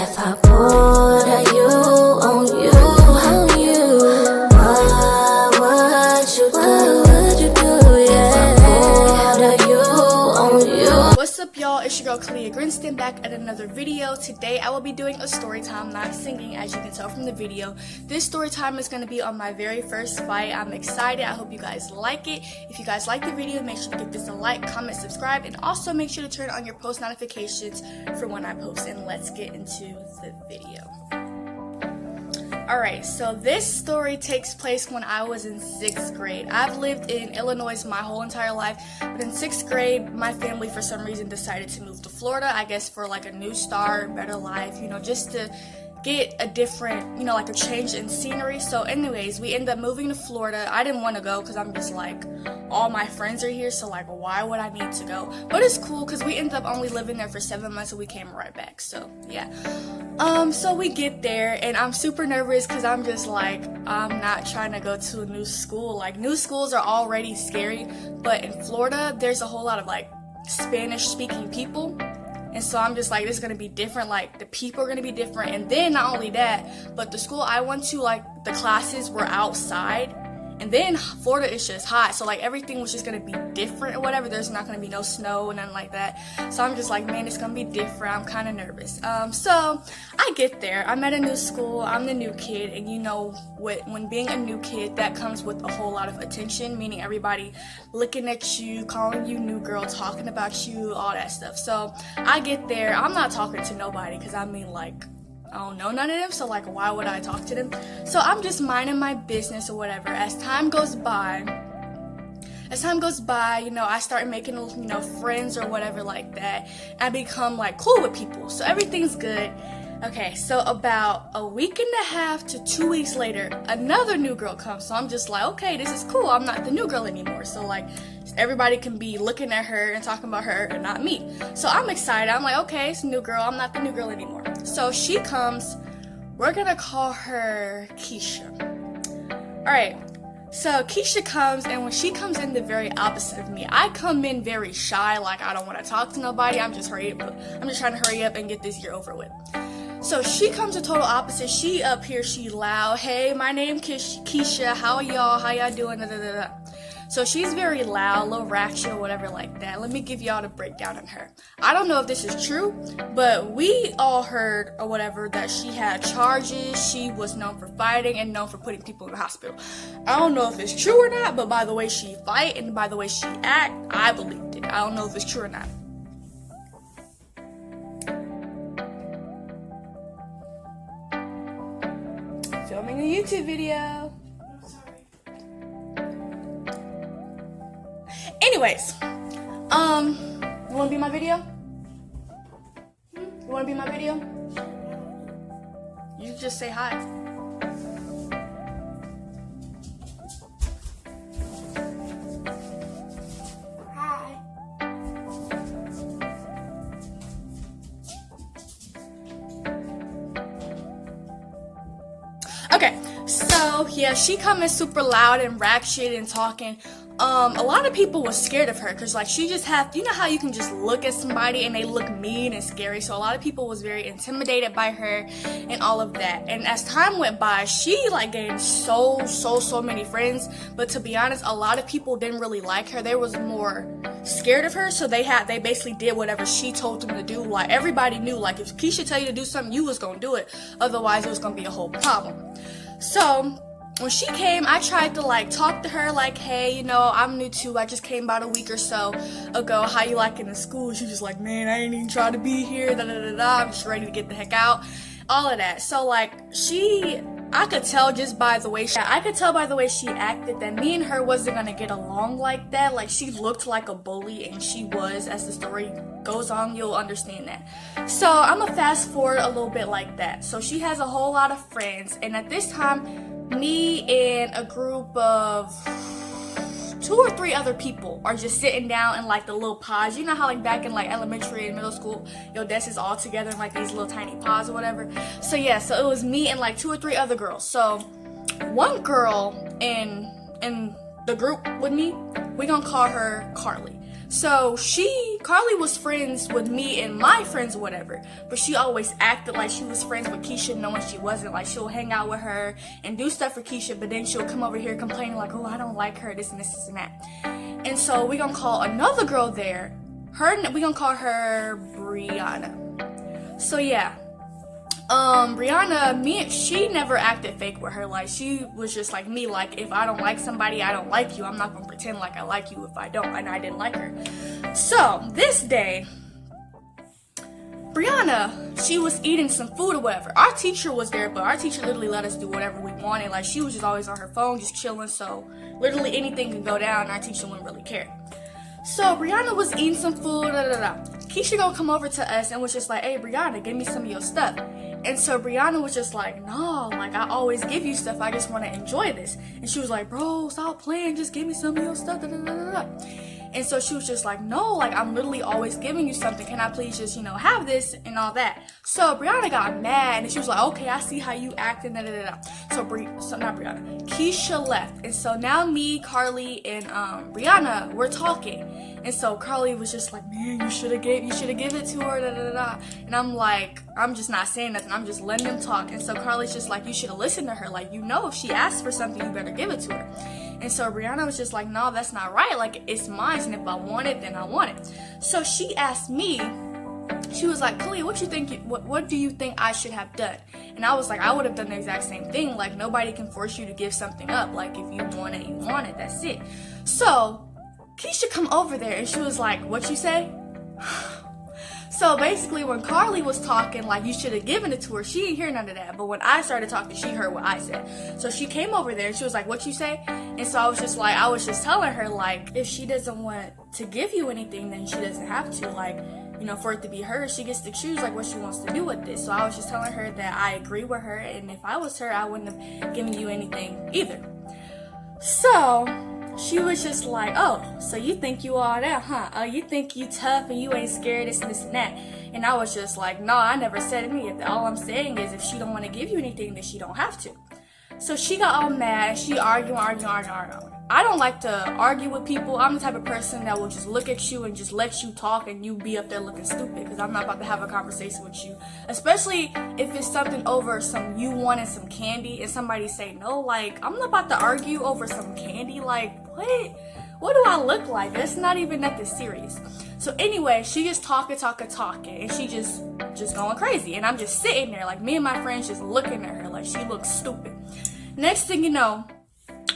If I pulled a you on you, what would you do? Yeah. If I pulled a you on you. What's up, y'all? It's your girl Kalia Grinston back at another video. Today I will be doing a story time, not singing, as you can tell from the video. This story time is going to be on my very first fight. I'm excited. I hope you guys like it. If you guys like the video, make sure to give this a like, comment, subscribe, and also make sure to turn on your post notifications for when I post. And let's get into the video. Alright, so this story takes place when I was in 6th grade. I've lived in Illinois my whole entire life, but in 6th grade, my family for some reason decided to move to Florida, I guess for like a new start, better life, just to get a different, like a change in scenery. So anyways, we ended up moving to Florida. I didn't want to go because I'm just like, all my friends are here, so like, why would I need to go? But it's cool because we ended up only living there for 7 months and we came right back, so yeah. So we get there and I'm super nervous because I'm just like, I'm not trying to go to a new school. Like, new schools are already scary, but in Florida, there's a whole lot of like Spanish speaking people. And so I'm just like, this is going to be different, like the people are going to be different. And then not only that, but the school I went to, like the classes were outside. And then Florida is just hot, so like everything was just going to be different or whatever. There's not going to be no snow and nothing like that. So I'm just like, man, it's going to be different. I'm kind of nervous. So I get there. I'm at a new school. I'm the new kid. And when being a new kid, that comes with a whole lot of attention, meaning everybody looking at you, calling you new girl, talking about you, all that stuff. So I get there. I'm not talking to nobody because I don't know none of them, so like, why would I talk to them? So I'm just minding my business or whatever. As time goes by, I start making, friends or whatever like that. I become like cool with people, so everything's good. Okay, so about a week and a half to 2 weeks later, another new girl comes. So I'm just like, okay, this is cool. I'm not the new girl anymore. So like, everybody can be looking at her and talking about her and not me. So I'm excited. I'm like, okay, it's a new girl. I'm not the new girl anymore. So she comes. We're gonna call her Keisha. All right. So Keisha comes, and when she comes in, the very opposite of me. I come in very shy, like I don't want to talk to nobody. I'm just trying to hurry up and get this year over with. So she comes a total opposite. She up here, she loud. Hey, my name Keisha. How are y'all? How y'all doing? Da, da, da, da. So she's very loud, a little ratchet or whatever like that. Let me give y'all the breakdown on her. I don't know if this is true, but we all heard or whatever that she had charges. She was known for fighting and known for putting people in the hospital. I don't know if it's true or not, but by the way she fight and by the way she act, I believed it. I don't know if it's true or not. Filming a YouTube video. Anyways, you wanna be in my video? You wanna be in my video? You just say hi. Hi. Okay, so yeah, she coming super loud and ratchet and talking. A lot of people were scared of her because like she just had, how you can just look at somebody and they look mean and scary. So a lot of people was very intimidated by her and all of that. And as time went by, she like gained so many friends. But to be honest, a lot of people didn't really like her. They was more scared of her. So they basically did whatever she told them to do. Like everybody knew, like if Keisha tell you to do something, you was gonna do it. Otherwise, it was gonna be a whole problem. So when she came, I tried to like talk to her like, hey, I'm new too. I just came about a week or so ago. How you liking the school? She was just like, man, I ain't even trying to be here. Da, da, da, da. I'm just ready to get the heck out. All of that. So like I could tell by the way she acted that me and her wasn't gonna get along like that. Like she looked like a bully, and she was. As the story goes on, you'll understand that. So I'm gonna fast forward a little bit like that. So she has a whole lot of friends, and at this time, me and a group of 2 or 3 other people are just sitting down in like the little pods. You know how like back in like elementary and middle school, your desk is all together in like these little tiny pods or whatever. So yeah, so it was me and like 2 or 3 other girls. So one girl in the group with me, we gonna call her Carly. So she Carly was friends with me and my friends or whatever, but she always acted like she was friends with Keisha knowing she wasn't. Like, she'll hang out with her and do stuff for Keisha, but then she'll come over here complaining like, oh, I don't like her, this and this, this and that. And so we're gonna call another girl there. We're gonna call her Brianna. So yeah. Brianna, she never acted fake with her. Like, she was just like me. Like, if I don't like somebody, I don't like you. I'm not gonna pretend like I like you if I don't, and I didn't like her. So, this day, Brianna, she was eating some food or whatever. Our teacher was there, but our teacher literally let us do whatever we wanted. Like, she was just always on her phone, just chilling, so literally anything could go down, and our teacher wouldn't really care. So, Brianna was eating some food, Keisha gonna come over to us and was just like, hey, Brianna, give me some of your stuff. And so Brianna was just like, no, like, I always give you stuff, I just want to enjoy this. And she was like, bro, stop playing, just give me some of your stuff, And so she was just like, no, like, I'm literally always giving you something, can I please just, have this and all that. So Brianna got mad, and she was like, okay, I see how you act, and So not Brianna, Keisha left. And so now me, Carly, and Brianna, we're talking. And so Carly was just like, man, you should have given it to her, And I'm like, I'm just not saying nothing, I'm just letting them talk. And so Carly's just like, you should have listened to her. Like, if she asks for something, you better give it to her. And so Brianna was just like, no, that's not right. Like, it's mine, and if I want it, then I want it. So she asked me, she was like, Kalia, what do you think I should have done? And I was like, I would have done the exact same thing. Like, nobody can force you to give something up. Like, if you want it, you want it. That's it. So Keisha come over there, and she was like, what you say? So basically, when Carly was talking, like, you should have given it to her, she didn't hear none of that. But when I started talking, she heard what I said. So she came over there, and she was like, what you say? And so I was just telling her, like, if she doesn't want to give you anything, then she doesn't have to. Like, for it to be hers, she gets to choose, like, what she wants to do with this. So I was just telling her that I agree with her, and if I was her, I wouldn't have given you anything either. So she was just like, oh, so you think you all that, huh? Oh, you think you tough and you ain't scared, this and this and that. And I was just like, no, I never said anything. All I'm saying is if she don't want to give you anything, then she don't have to. So she got all mad. She arguing. I don't like to argue with people. I'm the type of person that will just look at you and just let you talk and you be up there looking stupid, because I'm not about to have a conversation with you. Especially if it's something over you wanted some candy and somebody say no. Like, I'm not about to argue over some candy. Like, what do I look like? That's not even nothing serious. So anyway, she just talking, and she just going crazy. And I'm just sitting there, like, me and my friends just looking at her like she looks stupid. Next thing you know,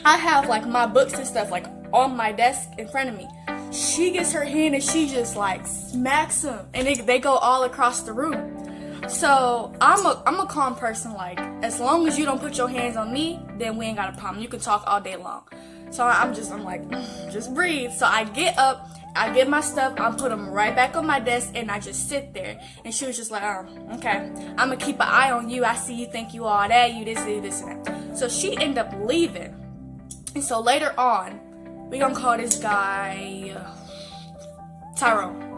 I have, like, my books and stuff, like, on my desk in front of me. She gets her hand and she just, like, smacks them, and they go all across the room. So I'm a calm person. Like, as long as you don't put your hands on me, then we ain't got a problem. You can talk all day long. So I'm like, just breathe. So I get up, I get my stuff, I put them right back on my desk, and I just sit there. And she was just like, okay, I'm gonna keep an eye on you. I see you think you all that, you this, and that. So she ended up leaving. And so later on, we gonna call this guy Tyrone.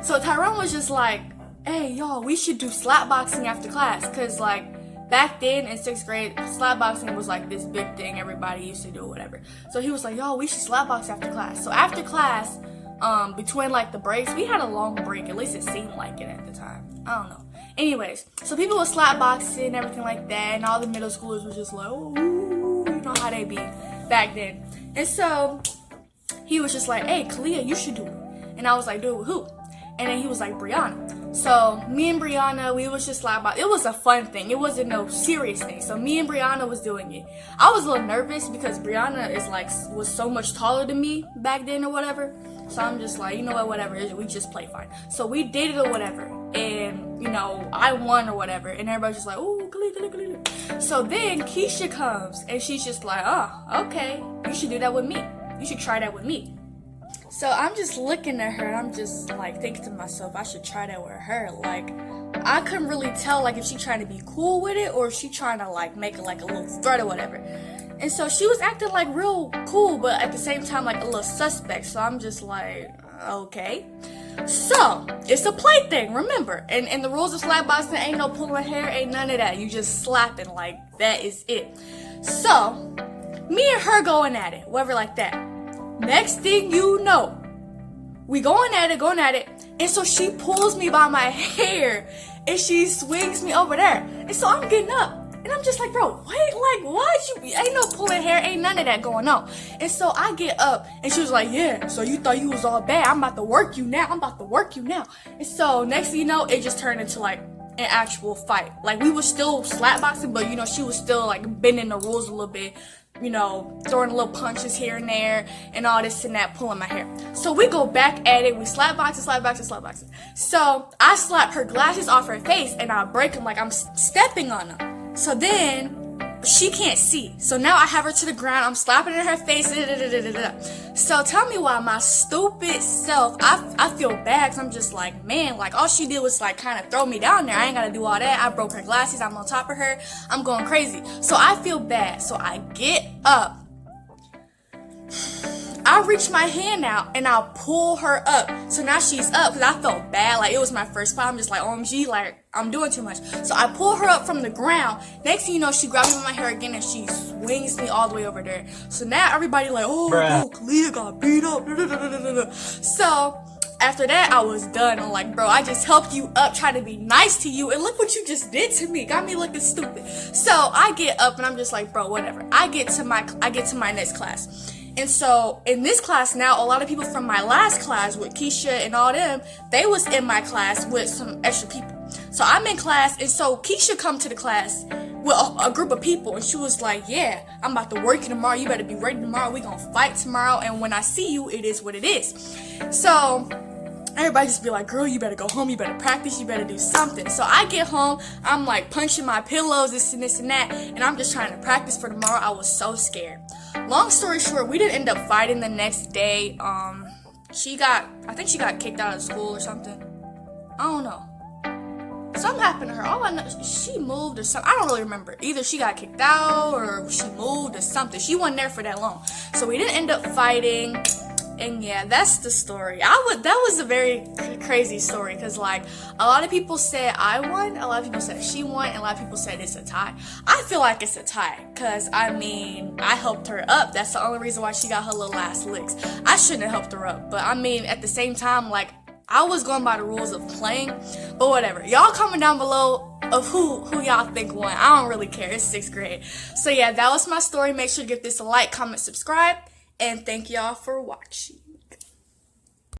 So Tyrone was just like, hey, y'all, we should do slap boxing after class. Because, like, back then in 6th grade, slap boxing was like this big thing everybody used to do or whatever. So he was like, yo, we should slap box after class. So after class, between, like, the breaks, we had a long break. At least it seemed like it at the time. I don't know. Anyways, so people would slap boxing and everything like that, and all the middle schoolers was just like, oh, you know how they be back then. And so he was just like, hey, Kalia, you should do it. And I was like, do it with who? And then he was like, Brianna. So me and Brianna, we was just slap boxing. It was a fun thing. It wasn't no serious thing. So me and Brianna was doing it. I was a little nervous because Brianna was so much taller than me back then or whatever. So I'm just like, you know what, whatever, we just play fine. So we did it or whatever, and, I won or whatever, and everybody's just like, ooh, Kalia. So then Keisha comes, and she's just like, oh, okay, you should do that with me. You should try that with me. So I'm just looking at her, and I'm just, like, thinking to myself, I should try that with her. Like, I couldn't really tell, like, if she trying to be cool with it, or if she trying to, like, make it, like, a little threat or whatever. And so she was acting, like, real cool, but at the same time, like, a little suspect. So I'm just like, okay. So, it's a play thing, remember. And the rules of slap boxing, ain't no pulling hair, ain't none of that. You just slapping, like, that is it. So, me and her going at it, whatever like that. Next thing you know, we going at it, and so she pulls me by my hair, and she swings me over there, and so I'm getting up. And I'm just like, bro, wait, like, why'd you, ain't no pulling hair, ain't none of that going on. And so I get up, and she was like, yeah, so you thought you was all bad, I'm about to work you now, And so, next thing you know, it just turned into, like, an actual fight. Like, we were still slapboxing, but, you know, she was still, like, bending the rules a little bit, you know, throwing little punches here and there, and all this and that, pulling my hair. So we go back at it, we slapboxing. So I slap her glasses off her face, and I break them like I'm stepping on them. So then, she can't see. So now I have her to the ground. I'm slapping in her face. So tell me why my stupid self, I feel bad because I'm just like, man, like all she did was like kind of throw me down there. I ain't got to do all that. I broke her glasses. I'm on top of her. I'm going crazy. So I feel bad. So I get up. I reach my hand out and I'll pull her up. So now she's up because I felt bad. Like it was my first fight. I'm just like, OMG, like I'm doing too much. So I pull her up from the ground. Next thing you know, she grabs me by my hair again and she swings me all the way over there. So now everybody like, oh, Kalia got beat up. So after that, I was done. I'm like, bro, I just helped you up, trying to be nice to you, and look what you just did to me. Got me looking stupid. So I get up and I'm just like, bro, whatever. I get to my next class. And so, in this class now, a lot of people from my last class with Keisha and all them, they was in my class with some extra people. So I'm in class, and so Keisha come to the class with a group of people, and she was like, yeah, I'm about to work you tomorrow. You better be ready tomorrow. We gonna fight tomorrow, and when I see you, it is what it is. So everybody just be like, girl, you better go home, you better practice, you better do something. So I get home, I'm like punching my pillows, this and that, and I'm just trying to practice for tomorrow. I was so scared. Long story short, we didn't end up fighting the next day. I think she got kicked out of school or something. I don't know. Something happened to her. All I know, she moved or something. I don't really remember. Either she got kicked out or she moved or something. She wasn't there for that long. So we didn't end up fighting. And yeah, that's the story. That was a very crazy story because like a lot of people said I won, a lot of people said she won, and a lot of people said it's a tie. I feel like it's a tie because I mean I helped her up. That's the only reason why she got her little last licks. I shouldn't have helped her up, but I mean at the same time like I was going by the rules of playing, but whatever. Y'all comment down below of who y'all think won. I don't really care. It's 6th grade. So yeah, that was my story. Make sure to give this a like, comment, subscribe. And thank y'all for watching.